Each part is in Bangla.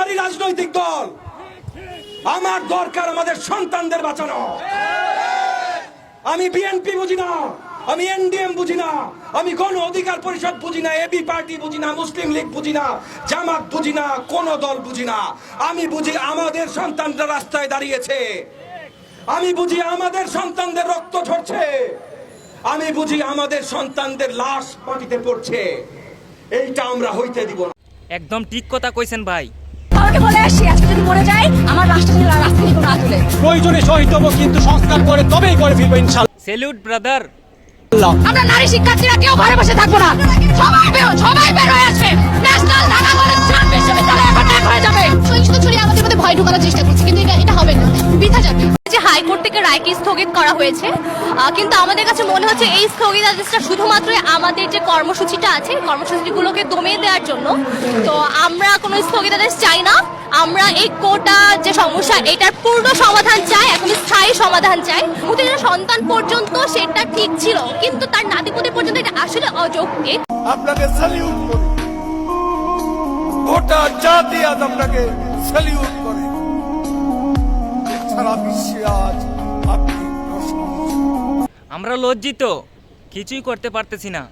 নারী রাজনৈতিক দল। আমার দরকার আমাদের সন্তানদের বাঁচানো। আমি বিএনপি বুঝি না, আমি এনডিএম বুঝি না, আমি গণ অধিকার পরিষদ বুঝি না, এবি পার্টি বুঝি না, মুসলিম লীগ বুঝি না, জামাত বুঝি না, কোন দল বুঝি না। আমি বুঝি আমাদের সন্তানরা রাস্তায় দাঁড়িয়েছে, আমি বুঝি আমাদের সন্তানদের রক্ত ঝরছে, আমি বুঝি আমাদের সন্তানদের লাশ মাটিতে পড়ছে। এইটা আমরা হইতে দিব না। একদম ঠিক কথা কইছেন ভাই। আমাকে বলে আসি আজকে যদি মরে যাই আমার রাষ্ট্র থেকে কোনো আতুলে প্রয়োজনে শহীদ হবো, কিন্তু সংস্কার করে তবেই করে ফিরবো ইনশাআল্লাহ। Salute brother. আমরা নারী শিক্ষার্থীরা কেউ ঘরে বসে থাকবো না, সবাই বের হয়ে আসবে। ন্যাশনাল ঢাকা কলেজ বিশ্ববিদ্যালয় এখন এক হয়ে যাবে। সহিংসতা ছড়িয়ে আমাদের মধ্যে ভয় ঢোকানোর চেষ্টা করছে, কিন্তু এটা হবে না, বৃথা যাবে। যে হাইকোর্ট থেকে রায়কে স্থগিত করা হয়েছে, কিন্তু আমাদের কাছে মনে হচ্ছে এই স্থগিতাদেশটা শুধুমাত্র আমাদের যে কর্মসূচিটা আছে কর্মসূচিগুলোকে দমিয়ে দেওয়ার জন্য। তো আমরা কোনো স্থগিতাদেশ চাই না, আমরা এই কোটা যে সমস্যা এটার পূর্ণ সমাধান চাই, এখন স্থায়ী সমাধান চাই। প্রতিটা সন্তান পর্যন্ত সেটা ঠিক ছিল, কিন্তু তার নাতিপুতি পর্যন্ত এটা আসলে অযৌক্তিক। আপনাকে স্যালিউট করি, গোটা জাতি আজ আপনাকে স্যালিউট করে। সারা বিশ্বে আজ আপনি আমরা লজ্জিত, কিছুই করতে পারতেছি না।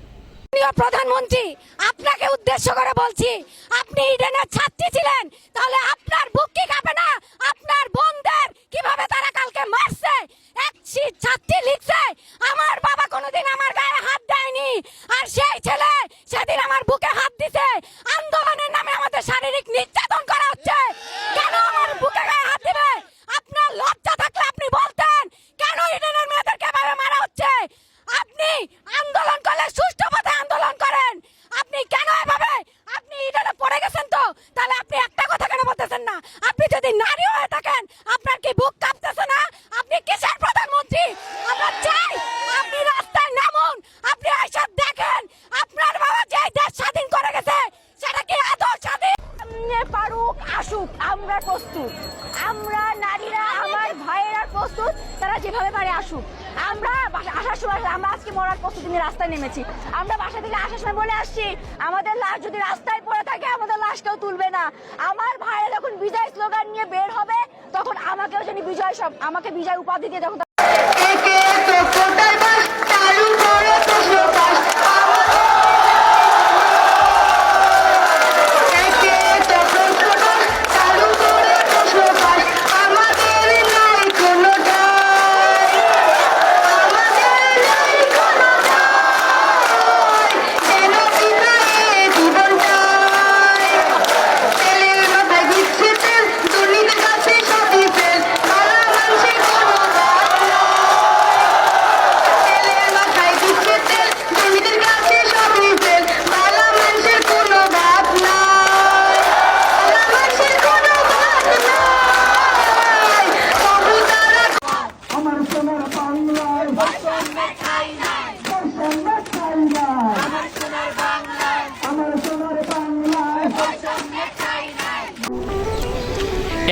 প্রধানমন্ত্রী, আপনাকে উদ্দেশ্য করে বলছি, আপনি ইডেনের ছাত্রী ছিলেন, তাহলে আপনার বুক কি কাঁপে না? আপনার বোনদের কিভাবে তারা কালকে মারছে, এক ছাত্রী লিখছে আমার বাবা কোনোদিন আমার গায়ে হাত দেয়নি, আর সেই ছেলে সেদিন আমার বুকে হাত দিছে। আন্দোলনের নামে আমাদের শারীরিক নির্যাতন করা হচ্ছে, কেন আমার বুকে গায়ে হাত দিবে? আপনার লজ্জা থাকলে আপনি বলতেন কেন ইডেনের মেয়েদেরকে এভাবে মারা হচ্ছে। আপনি আন্দোলন করলে সুষ্ঠু পথে আন্দোলন করেন, আপনি কেন এভাবে? আপনি ইডেনে পড়ে গেছেন, তো তাহলে আপনি একটা কথা কেন বলতেছেন না? আপনি যদি নারী হয়ে থাকেন আপনার কি বুক কাঁপতেছে না? আপনি কিসের প্রধানমন্ত্রী? আমরা চাই আপনি রাস্তায় নামুন, আপনি আইসা দেখেন আপনার বাবা যে দেশ স্বাধীন করে গেছে সেটা কি আদৌ স্বাধীন? পারুক আসুক, আমরা প্রস্তুত, আমরা নারীরা আমার ভাইয়েরা প্রস্তুত, তারা যেভাবে পারে আসুক। আমরা আসার সময় আমরা আজকে মরার প্রস্তুতি নিয়ে রাস্তায় নেমেছি। আমরা বাসা থেকে আসার সময় বলে আসছি আমাদের লাশ যদি রাস্তায় পড়ে থাকে আমাদের লাশ কেউ তুলবে না। আমার ভাইয়েরা যখন বিজয় স্লোগান নিয়ে বের হবে তখন আমাকেও জানি আমাকে বিজয় উপাধি দিয়ে যখন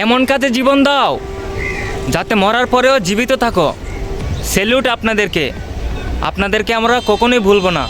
এমন কাজে জীবন দাও যাতে মরার পরেও জীবিত থাকো। স্যালুট আপনাদেরকে, আপনাদেরকে আমরা কখনোই ভুলব না।